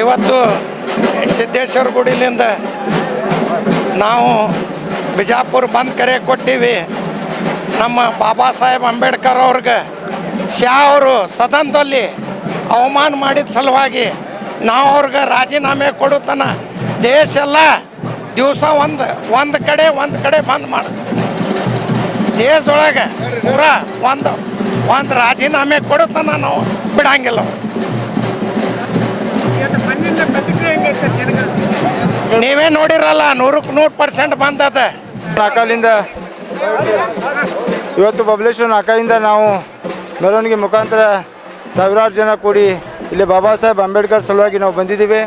ಇವತ್ತು ಸಿದ್ದೇಶ್ವರ ಗುಡಿಲಿಂದ ನಾವು ಬಿಜಾಪುರ ಬಂದ್ ಕರೆ ಕೊಟ್ಟಿವಿ. ನಮ್ಮ ಬಾಬಾ ಸಾಹೇಬ್ ಅಂಬೇಡ್ಕರ್ ಅವ್ರಿಗೆ ಶಾ ಅವರು ಸದನದಲ್ಲಿ ಅವಮಾನ ಮಾಡಿದ ಸಲುವಾಗಿ ನಾವು ಅವ್ರಿಗೆ ರಾಜೀನಾಮೆ ಕೊಡುತ್ತಾನ ದೇಶ ಎಲ್ಲ ದಿವಸ ಒಂದು ಕಡೆ ಬಂದ್ ಮಾಡಿಸ್ತೀವಿ. ದೇಶದೊಳಗೆ ಪೂರ ಒಂದು ರಾಜೀನಾಮೆ ಕೊಡುತ್ತಾನ ನಾವು ಬಿಡಂಗಿಲ್ಲ. ನೀವೇ ನೋಡಿರಲ್ಲ 100% ಬಂದದ. ನಾಲ್ಕಲ್ಲಿಂದ ಇವತ್ತು ಬಬಲೇಶ್ವರ ನಾಲ್ಕರಿಂದ ನಾವು ಮೆರವಣಿಗೆ ಮುಖಾಂತರ ಸಾವಿರಾರು ಜನ ಕೂಡಿ ಇಲ್ಲಿ ಬಾಬಾ ಸಾಹೇಬ್ ಅಂಬೇಡ್ಕರ್ ಸಲುವಾಗಿ ನಾವು ಬಂದಿದ್ದೀವಿ.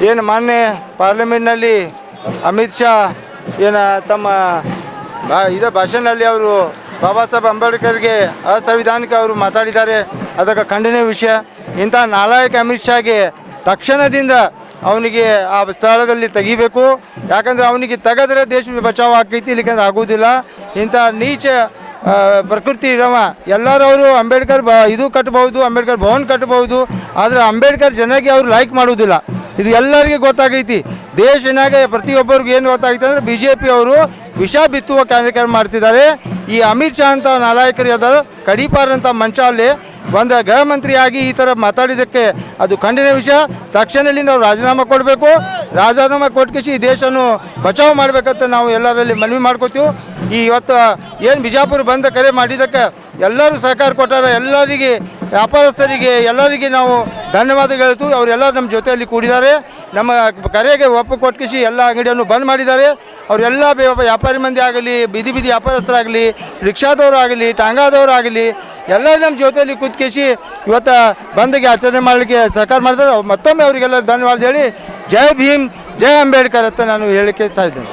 ಏನು ಮಾನ್ಯ ಪಾರ್ಲಿಮೆಂಟ್ನಲ್ಲಿ ಅಮಿತ್ ಶಾ ಏನು ತಮ್ಮ ಭಾಷಣದಲ್ಲಿ ಅವರು ಬಾಬಾ ಸಾಹೇಬ್ ಅಂಬೇಡ್ಕರ್ಗೆ ಅಸಂವಿಧಾನಿಕ ಅವರು ಮಾತಾಡಿದ್ದಾರೆ. ಅದಕ್ಕೆ ಖಂಡನೀಯ ವಿಷಯ. ಇಂಥ ನಾಲಾಯಕ ಅಮಿತ್ ಶಾಗೆ ತಕ್ಷಣದಿಂದ ಅವನಿಗೆ ಆ ಸ್ಥಳದಲ್ಲಿ ತೆಗಿಬೇಕು. ಯಾಕಂದರೆ ಅವನಿಗೆ ತೆಗೆದ್ರೆ ದೇಶ ಬಚಾವ್ ಆಕೈತಿ, ಇಲ್ಲಿಕಂದ್ರೆ ಆಗೋದಿಲ್ಲ. ಇಂಥ ನೀಚ ಪ್ರಕೃತಿ ಇರವ ಎಲ್ಲರವರು ಅಂಬೇಡ್ಕರ್ ಇದು ಕಟ್ಬೋದು, ಅಂಬೇಡ್ಕರ್ ಭವನ್ ಕಟ್ಬೋದು, ಆದರೆ ಅಂಬೇಡ್ಕರ್ ಜನಕ್ಕೆ ಅವರು ಲೈಕ್ ಮಾಡೋದಿಲ್ಲ. ಇದು ಎಲ್ಲರಿಗೆ ಗೊತ್ತಾಗೈತಿ. ದೇಶನಾಗ ಪ್ರತಿಯೊಬ್ಬರಿಗೂ ಏನು ಗೊತ್ತಾಗೈತೆ ಅಂದರೆ BJP ಅವರು ವಿಷ ಬಿತ್ತುವ ಕಾರ್ಯಕ್ರಮ ಮಾಡ್ತಿದ್ದಾರೆ. ಈ ಅಮಿತ್ ಶಾ ಅಂತ ನಾಲಾಯಕರು ಯಾವ್ದಾದ್ರು ಕಡಿಪಾರಂಥ ಮಂಚ ಅಲ್ಲಿ ಒಂದು ಗೃಹ ಮಂತ್ರಿಯಾಗಿ ಈ ಥರ ಮಾತಾಡಿದ್ದಕ್ಕೆ ಅದು ಖಂಡನೀಯ ವಿಷಯ. ತಕ್ಷಣದಿಂದ ಅವ್ರು ರಾಜೀನಾಮೆ ಕೊಡಬೇಕು. ರಾಜೀನಾಮೆ ಕೊಟ್ಕಿಸಿ ಈ ದೇಶನೂ ಬಚಾವ್ ಮಾಡಬೇಕಂತ ನಾವು ಎಲ್ಲರಲ್ಲಿ ಮನವಿ ಮಾಡ್ಕೋತೀವಿ. ಈ ಇವತ್ತು ಏನು ಬಿಜಾಪುರ ಬಂದ ಕರೆ ಮಾಡಿದ್ದಕ್ಕೆ ಎಲ್ಲರೂ ಸಹಕಾರ ಕೊಟ್ಟಾರೆ. ಎಲ್ಲರಿಗೆ ವ್ಯಾಪಾರಸ್ಥರಿಗೆ ಎಲ್ಲರಿಗೆ ನಾವು ಧನ್ಯವಾದ ಹೇಳ್ತೀವಿ. ಅವರೆಲ್ಲರೂ ನಮ್ಮ ಜೊತೆಯಲ್ಲಿ ಕೂಡಿದ್ದಾರೆ. ನಮ್ಮ ಕರೆಗೆ ಒಪ್ಪು ಕೊಟ್ಕಿಸಿ ಎಲ್ಲ ಅಂಗಡಿಯನ್ನು ಬಂದ್ ಮಾಡಿದ್ದಾರೆ. ಅವರೆಲ್ಲ ವ್ಯಾಪಾರಿ ಮಂದಿ ಆಗಲಿ, ಬೀದಿ ವ್ಯಾಪಾರಸ್ಥರಾಗಲಿ, ರಿಕ್ಷಾದವರಾಗಲಿ, ಟಾಂಗಾದವರಾಗಲಿ ಎಲ್ಲರೂ ನಮ್ಮ ಜೊತೆಯಲ್ಲಿ ಕೂತ್ಕೇಸಿ ಇವತ್ತು ಬಂದಿಗೆ ಆಚರಣೆ ಮಾಡಲಿಕ್ಕೆ ಸಹಕಾರ ಮಾಡಿದ್ದಾರೆ. ಮತ್ತೊಮ್ಮೆ ಅವರಿಗೆಲ್ಲರೂ ಧನ್ಯವಾದ ಹೇಳಿ ಜೈ ಭೀಮ್ ಜೈ ಅಂಬೇಡ್ಕರ್ ಅಂತ ನಾನು ಹೇಳಿಕೆ ಸಾಯ್ತೇನೆ.